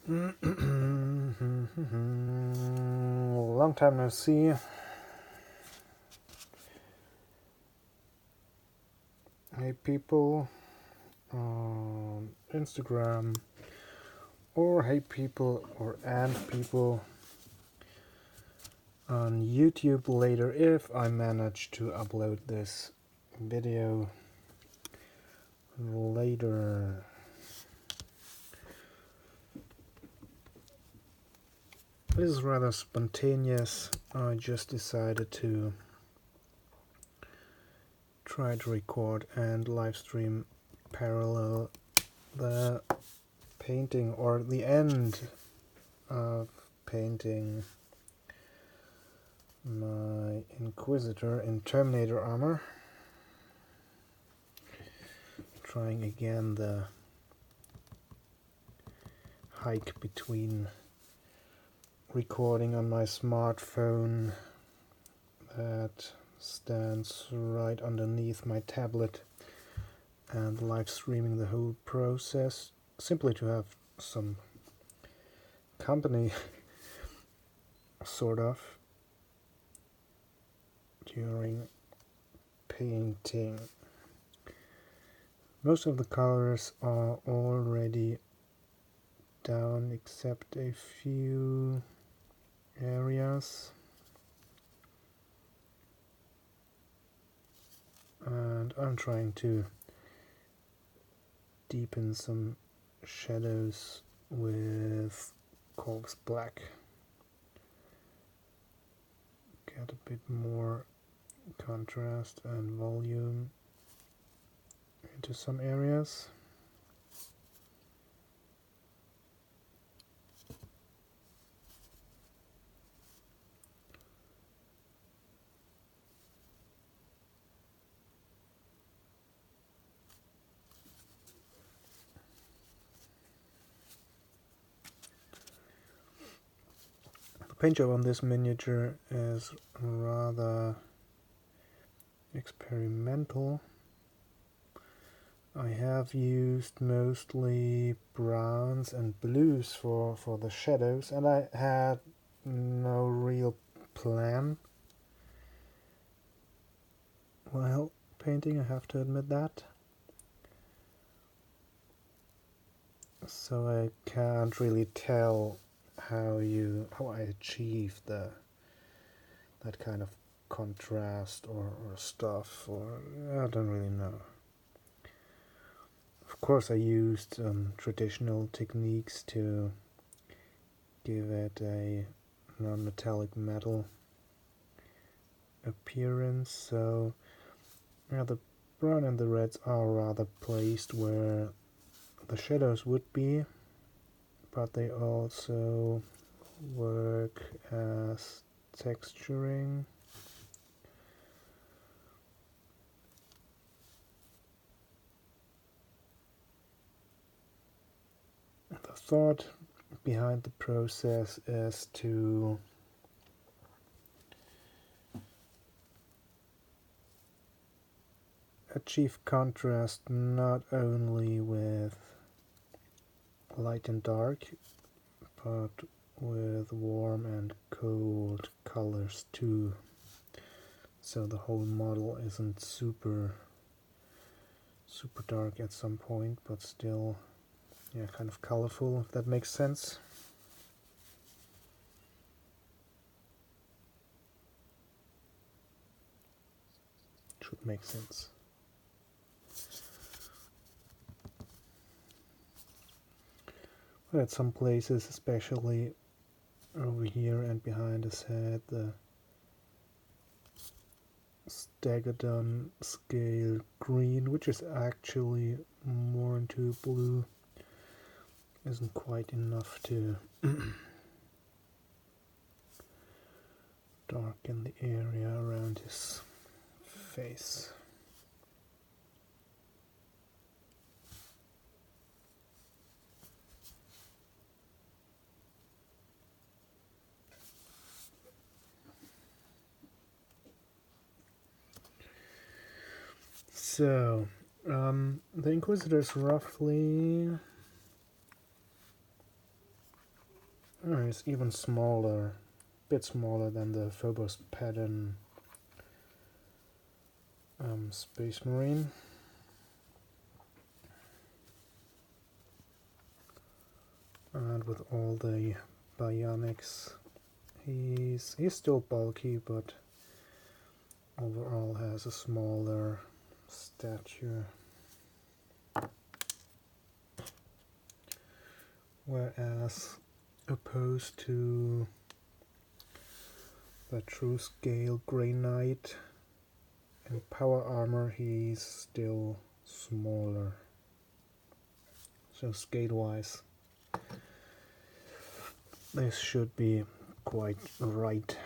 Long time no see. Hey people on Instagram, or hey people and people on YouTube later if I manage to upload this video later. This is rather spontaneous. I just decided to try to record and live stream parallel the painting, or the end of painting my Inquisitor in Terminator Armour. Trying again the hike between recording on my smartphone that stands right underneath my tablet and live streaming the whole process, simply to have some company sort of during painting. Most of the colors are already down except a few areas, and I'm trying to deepen some shadows with Corpse Black. Get a bit more contrast and volume into some areas. The paint job on this miniature is rather experimental. I have used mostly browns and blues for the shadows, and I had no real plan while painting, I have to admit that. So I can't really tell how I achieve that kind of contrast or stuff, or I don't really know. Of course I used traditional techniques to give it a non-metallic metal appearance, so yeah, the brown and the reds are rather placed where the shadows would be, but they also work as texturing. The thought behind the process is to achieve contrast not only with light and dark, but with warm and cold colors too, so the whole model isn't super dark at some point, but still kind of colorful, if that makes sense. Should make sense. But at some places, especially over here and behind his head, the Stegodon scale green, which is actually more into blue, isn't quite enough to darken the area around his face. So, the Inquisitor is roughly is even smaller, a bit smaller than the Phobos pattern Space Marine. And with all the bionics, he's still bulky, but overall has a smaller stature. Whereas opposed to the true scale Grey Knight in power armor, he's still smaller. So scale wise, this should be quite right.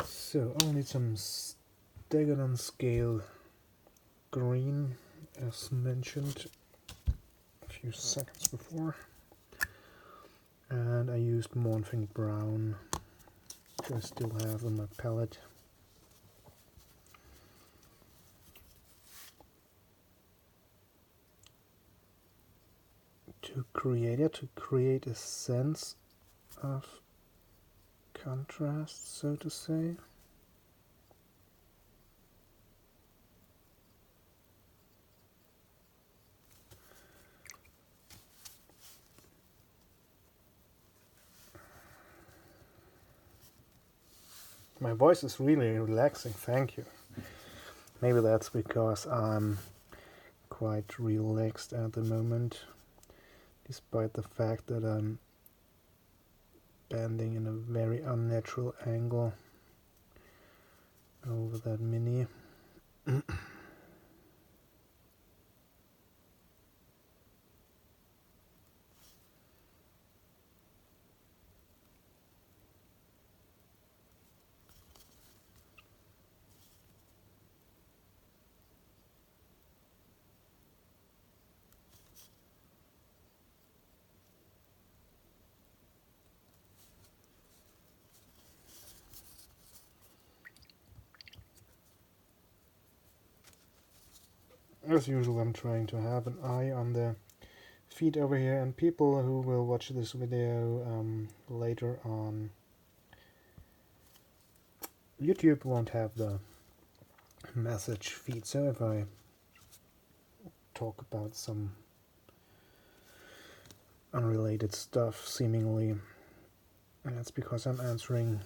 So I'll need some staggered on scale green, as mentioned a few seconds before, and I used morphing brown, which I still have on my palette. To create a sense of contrast, so to say. My voice is really relaxing, thank you. Maybe that's because I'm quite relaxed at the moment, despite the fact that I'm bending in a very unnatural angle over that mini. As usual, I'm trying to have an eye on the feed over here, and people who will watch this video later on YouTube won't have the message feed, so if I talk about some unrelated stuff seemingly, that's because I'm answering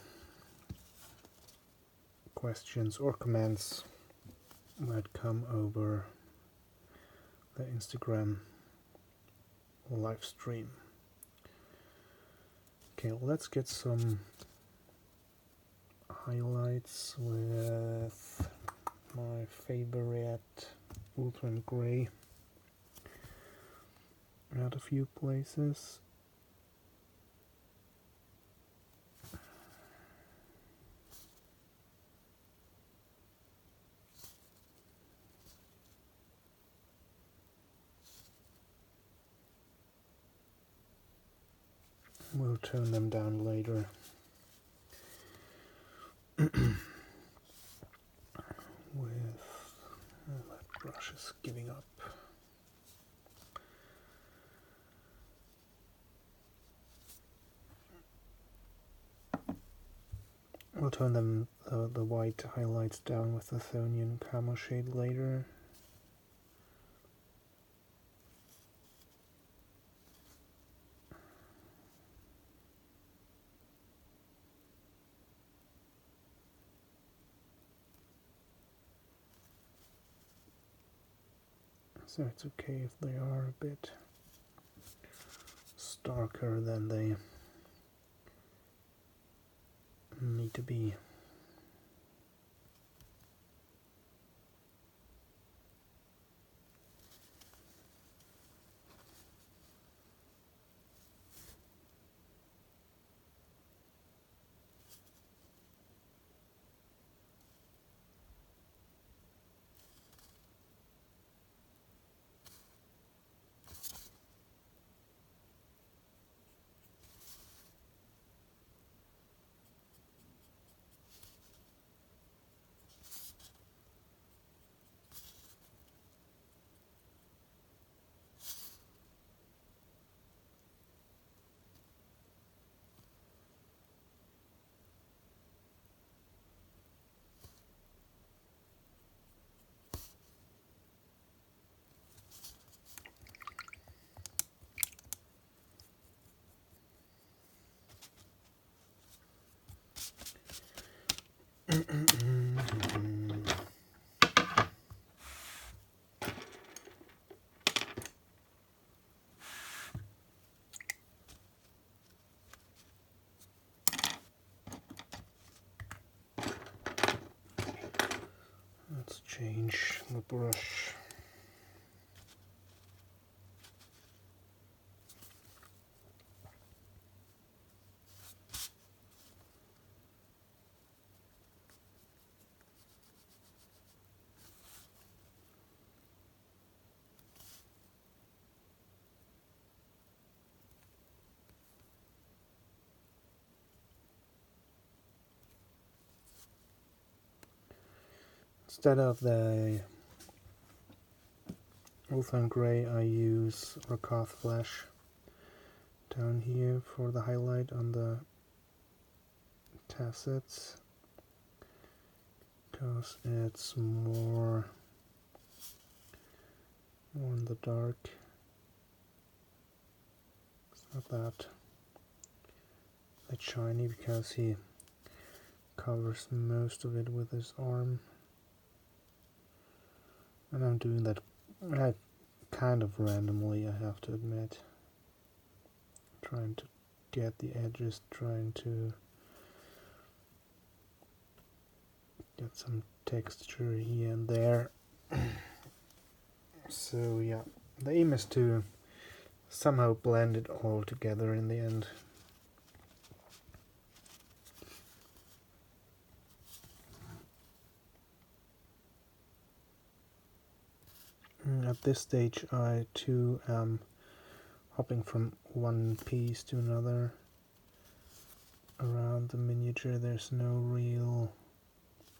questions or comments that come over the Instagram live stream. Okay, let's get some highlights with my favorite Ultra and Grey at a few places. We'll tone them down later. That brush is giving up. We'll tone them the white highlights down with the Thonian camo shade later. So it's okay if they are a bit starker than they need to be. Let's change the brush. Instead of the Ultron Gray, I use Rakoth Flash down here for the highlight on the tassets, because it's more in the dark. It's not that shiny because he covers most of it with his arm. And I'm doing that kind of randomly, I have to admit. Trying to get the edges, trying to get some texture here and there. So yeah, the aim is to somehow blend it all together in the end. At this stage I too am hopping from one piece to another around the miniature. There's no real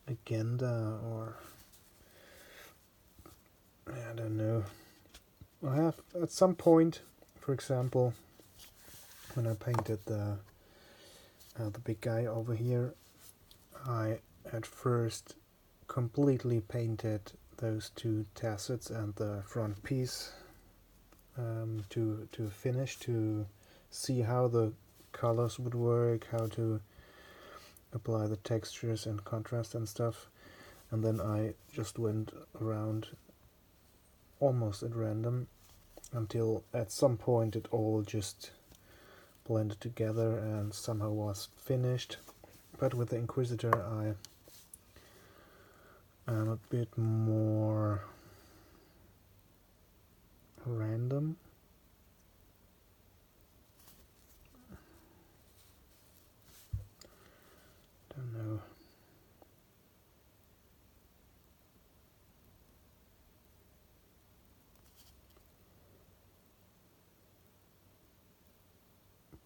agenda, or I don't know. I have at some point, for example, when I painted the big guy over here, I at first completely painted those two tassets and the front piece to finish, to see how the colors would work, how to apply the textures and contrast and stuff, and then I just went around almost at random until at some point it all just blended together and somehow was finished. But with the Inquisitor I am a bit more random. Don't know.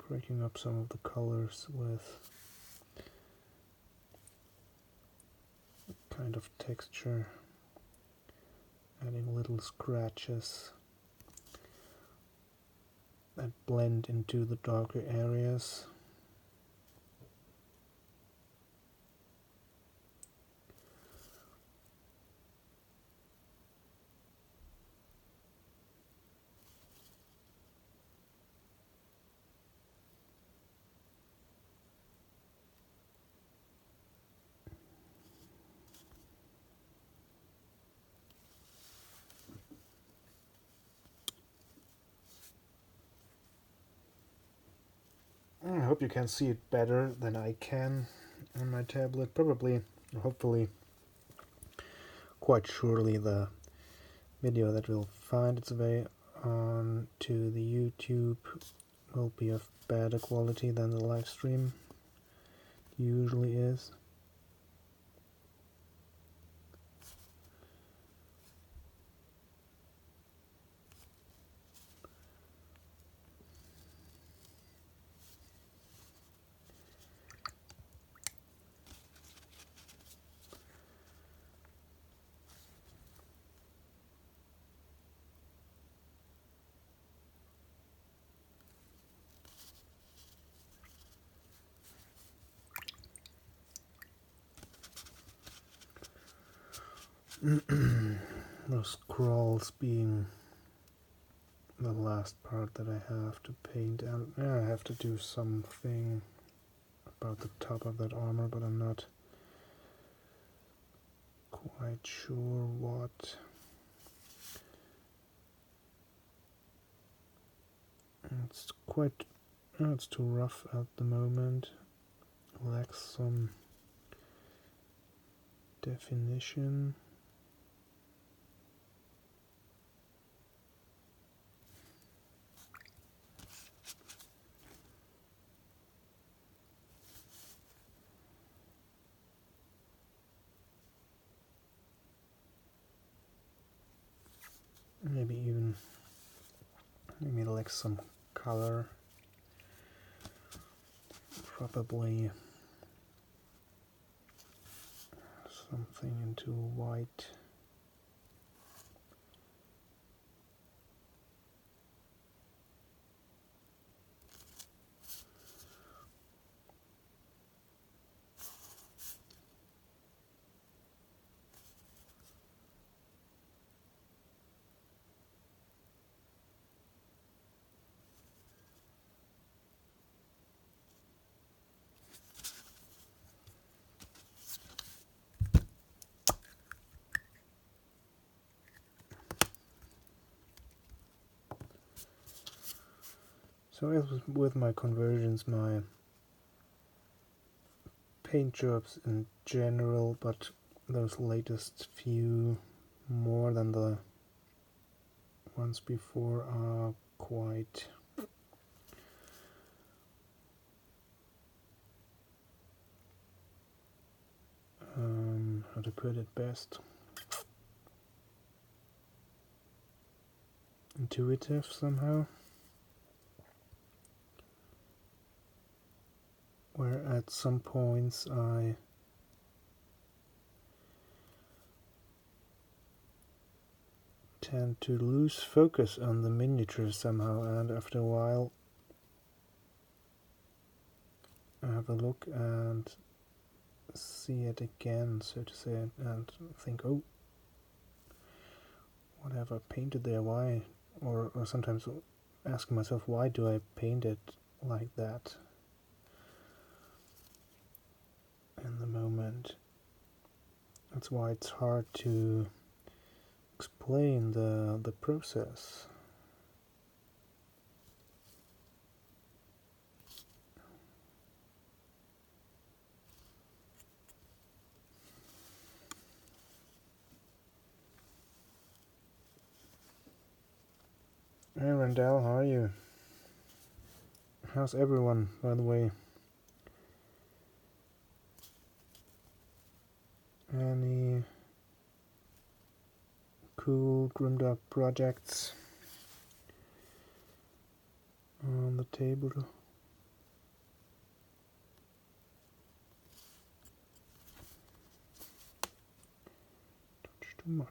Breaking up some of the colors with kind of texture, adding little scratches that blend into the darker areas. I hope you can see it better than I can on my tablet. Probably, hopefully, quite surely the video that will find its way onto the YouTube will be of better quality than the live stream usually is. Those crawls being the last part that I have to paint, and I have to do something about the top of that armor, but I'm not quite sure what. It's quite, it's too rough at the moment, lacks some definition. Maybe lacks some color. Probably something into white. So as with my conversions, my paint jobs in general, but those latest few more than the ones before are quite how to put it best, intuitive somehow. Where at some points I tend to lose focus on the miniature somehow, and after a while I have a look and see it again, so to say, and think, oh, what have I painted there? Why? Or sometimes asking myself, why do I paint it like that in the moment? That's why it's hard to explain the process. Hey Randall, how are you? How's everyone, by the way? Any cool groomed up projects on the table? Don't touch too much.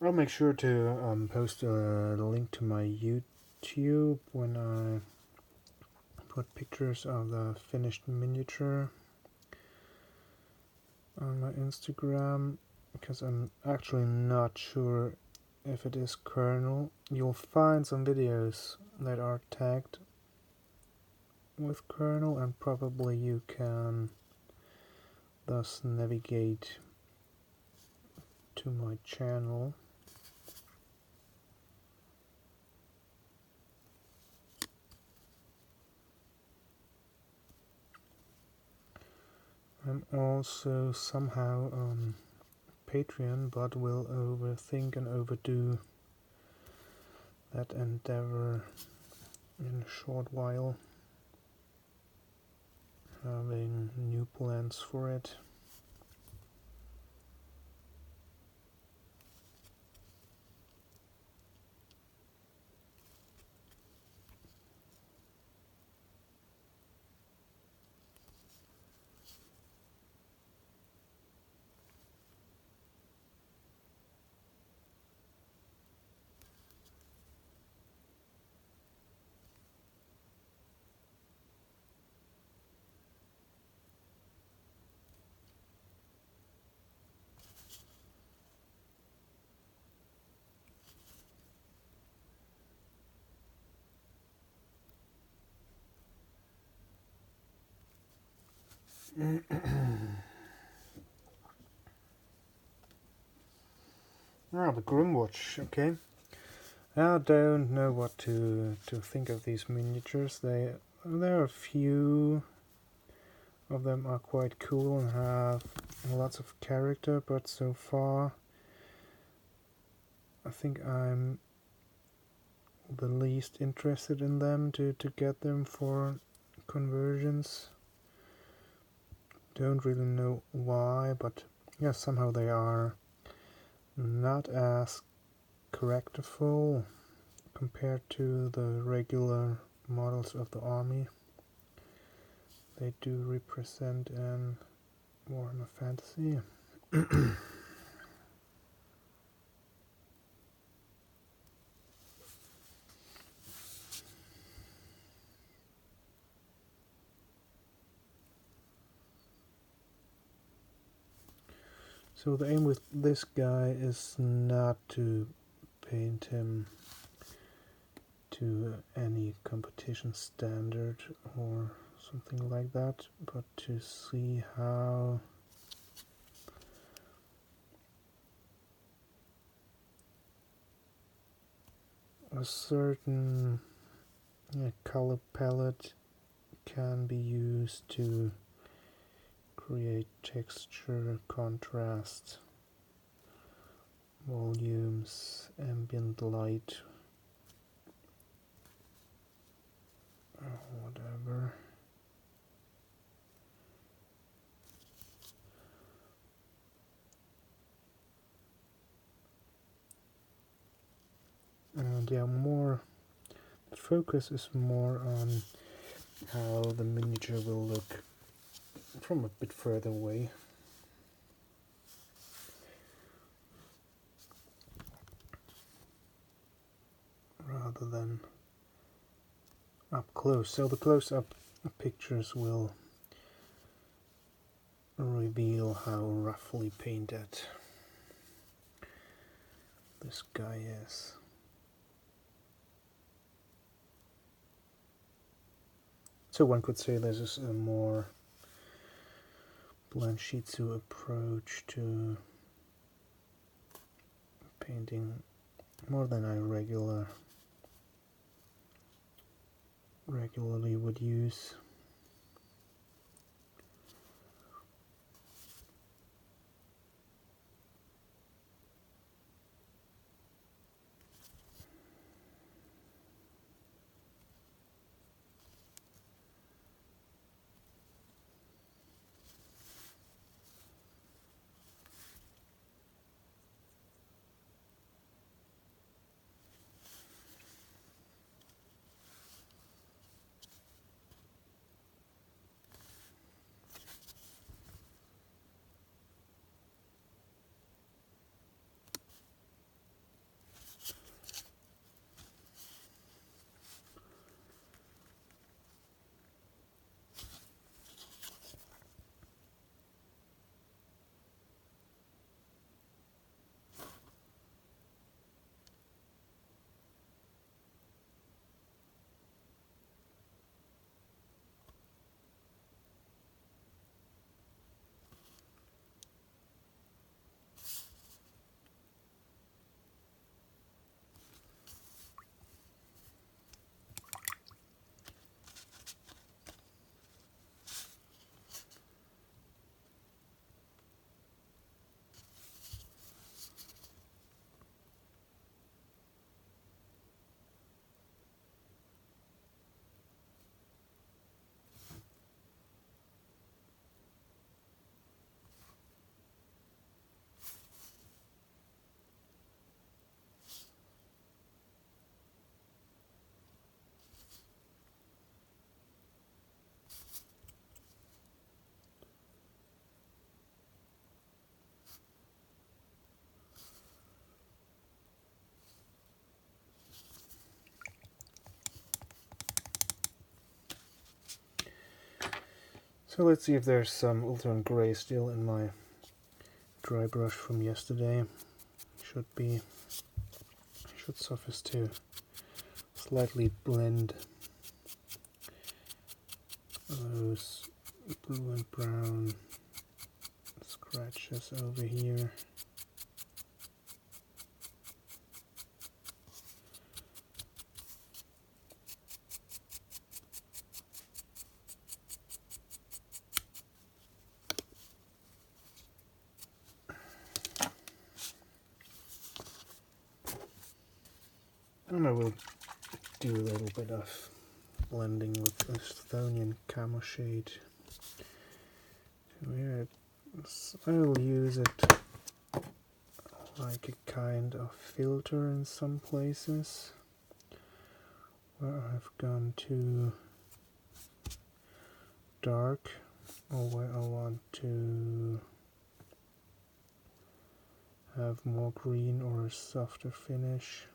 I'll make sure to post a link to my YouTube when I put pictures of the finished miniature on my Instagram, because I'm actually not sure if it is kernel. You'll find some videos that are tagged with kernel, and probably you can thus navigate to my channel. I'm also somehow on Patreon, but will overthink and overdo that endeavor in a short while. having new plans for it. The Grimwatch, okay. I don't know what to think of these miniatures. There are a few of them are quite cool and have lots of character, but so far I think I'm the least interested in them to get them for conversions. Don't really know why, but yeah, somehow they are not as characterful compared to the regular models of the army. They do represent an Warhammer Fantasy. So the aim with this guy is not to paint him to any competition standard or something like that, but to see how a certain color palette can be used to create texture, contrast, volumes, ambient light, whatever. And yeah, the focus is more on how the miniature will look from a bit further away. Rather than up close. So the close-up pictures will reveal how roughly painted this guy is. So one could say this is a more Blanchitsu approach to painting, more than I regularly would use. So let's see if there's some ultramarine gray still in my dry brush from yesterday. Should suffice to slightly blend those blue and brown scratches over here. And I will do a little bit of blending with the Estonian camo shade. I will use it like a kind of filter in some places where I've gone too dark or where I want to have more green or a softer finish.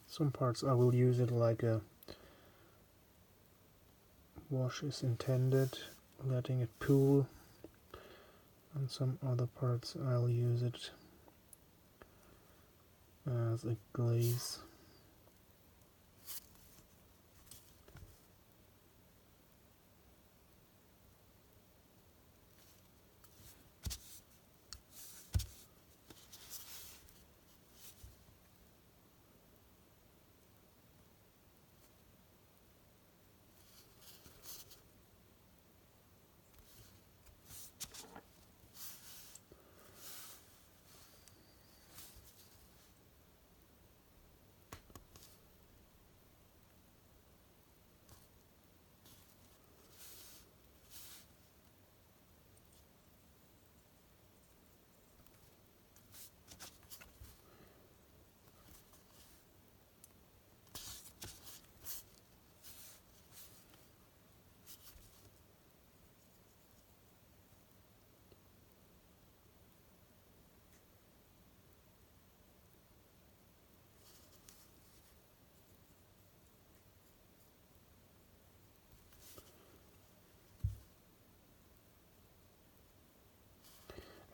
Some parts I will use it like a wash is intended, letting it pool, and some other parts I'll use it as a glaze.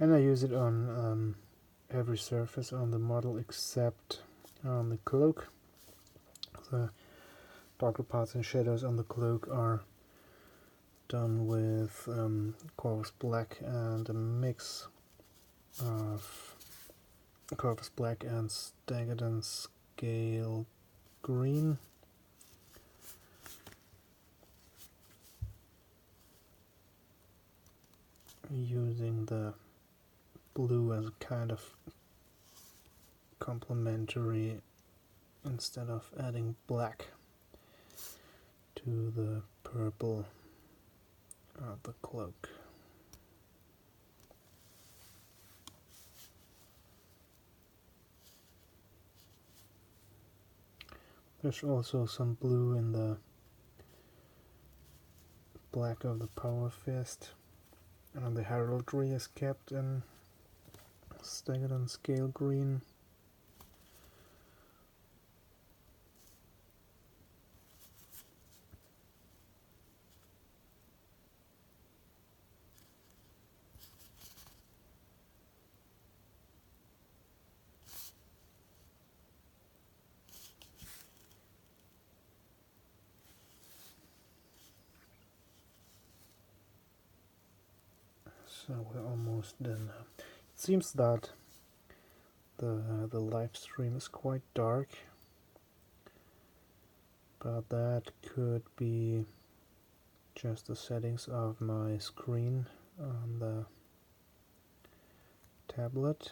And I use it on every surface on the model except on the cloak. The darker parts and shadows on the cloak are done with Corvus Black and a mix of Corvus Black and Staggered and Scale Green. Using the blue as a kind of complementary instead of adding black to the purple of the cloak. There's also some blue in the black of the power fist, and the heraldry is kept in Staggered and Scale Green. So we're almost done now. It seems that the live stream is quite dark, but that could be just the settings of my screen on the tablet.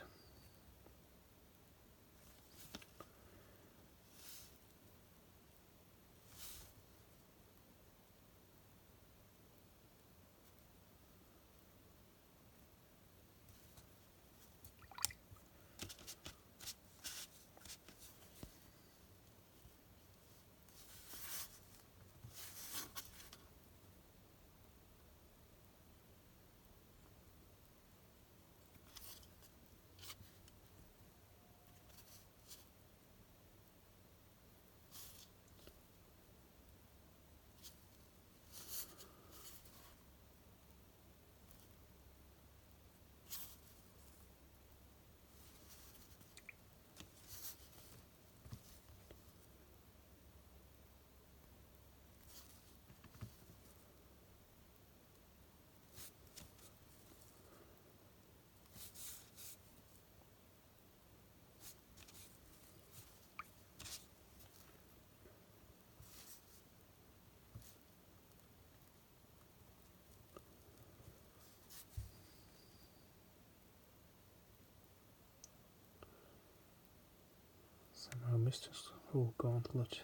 missed his whole gauntlet.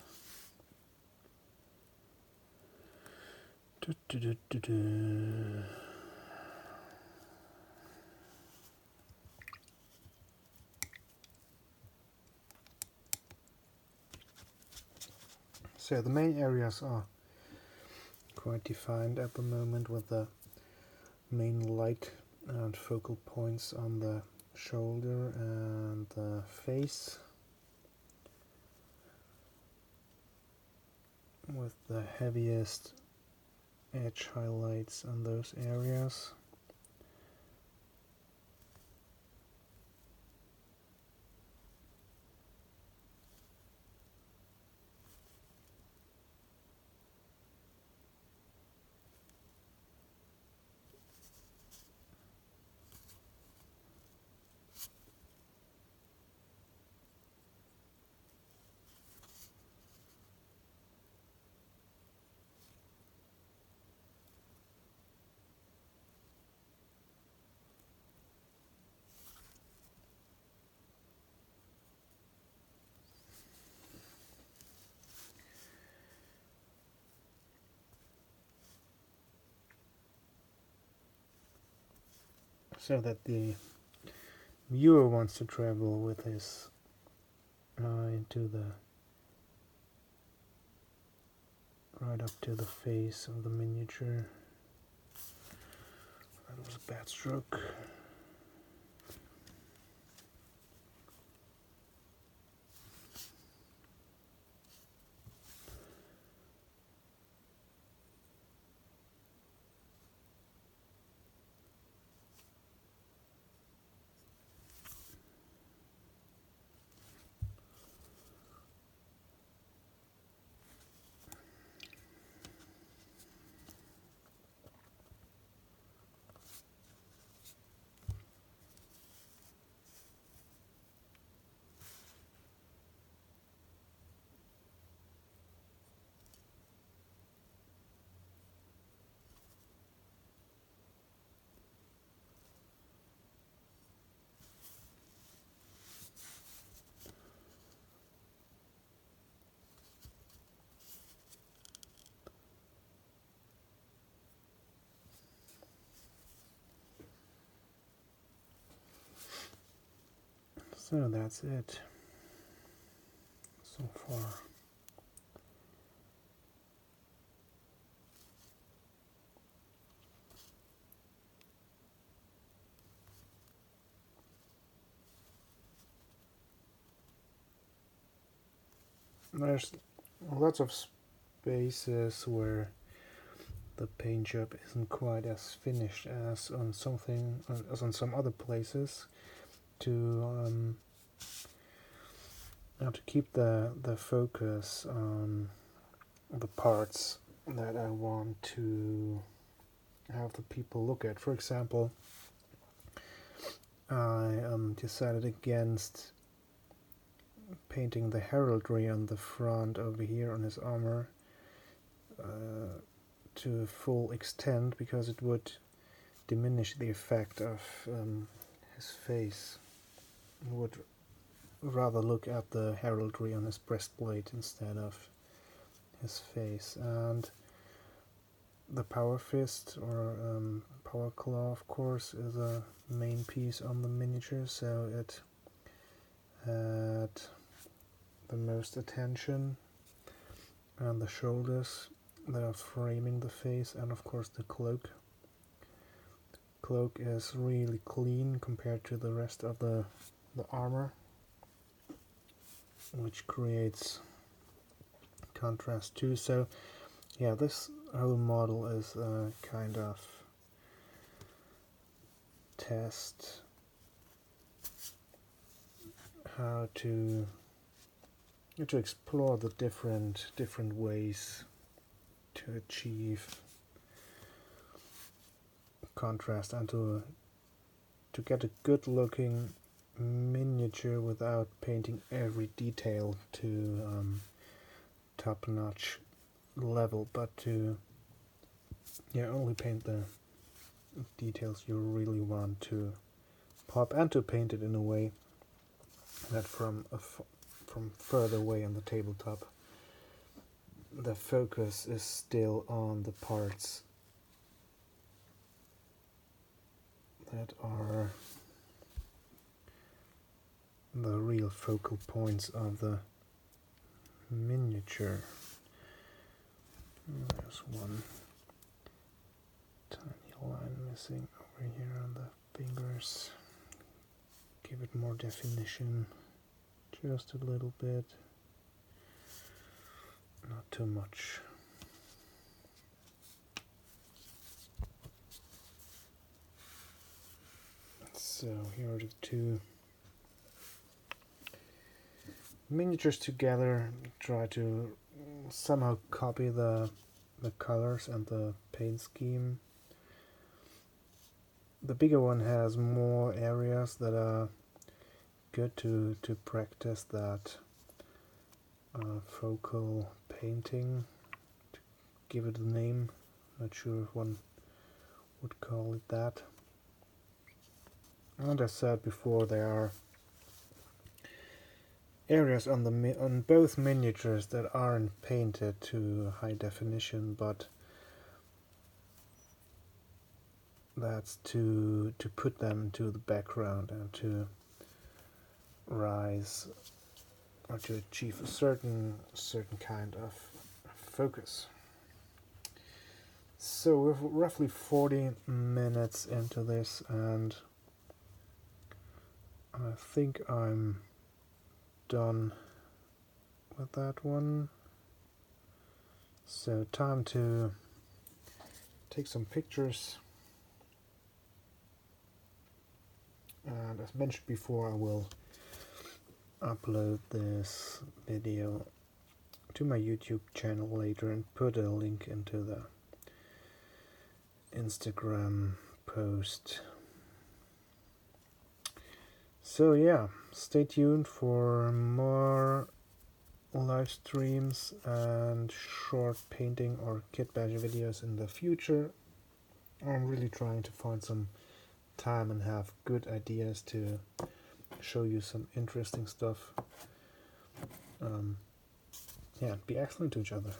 So the main areas are quite defined at the moment, with the main light and focal points on the shoulder and the face, with the heaviest edge highlights on those areas. So that the viewer wants to travel with his eye into the right up to the face of the miniature. That was a bad stroke. So that's it so far. There's lots of spaces where the paint job isn't quite as finished as on some other places, to keep the focus on the parts that I want to have the people look at. For example, I decided against painting the heraldry on the front over here on his armor to full extent, because it would diminish the effect of his face. I would rather look at the heraldry on his breastplate instead of his face. And the power fist, or power claw, of course, is a main piece on the miniature, so it had the most attention, and the shoulders that are framing the face, and of course the cloak. The cloak is really clean compared to the rest of the armor, which creates contrast too. So yeah, this whole model is a kind of test how to explore the different ways to achieve contrast, and to get a good looking miniature without painting every detail to top-notch level, but to only paint the details you really want to pop, and to paint it in a way that from from further away on the tabletop, the focus is still on the parts that are the real focal points of the miniature. There's one tiny line missing over here on the fingers. Give it more definition, just a little bit, not too much. So here are the two miniatures together. Try to somehow copy the colors and the paint scheme. The bigger one has more areas that are good to practice that focal painting, to give it a name. Not sure if one would call it that. And as I said before, there are areas on both miniatures that aren't painted to high definition, but that's to put them to the background and to rise or to achieve a certain kind of focus. So we're roughly 40 minutes into this, and I think I'm done with that one. So time to take some pictures. And as mentioned before, I will upload this video to my YouTube channel later and put a link into the Instagram post. So yeah, stay tuned for more live streams and short painting or kit bash videos in the future. I'm really trying to find some time and have good ideas to show you some interesting stuff. Yeah, be excellent to each other.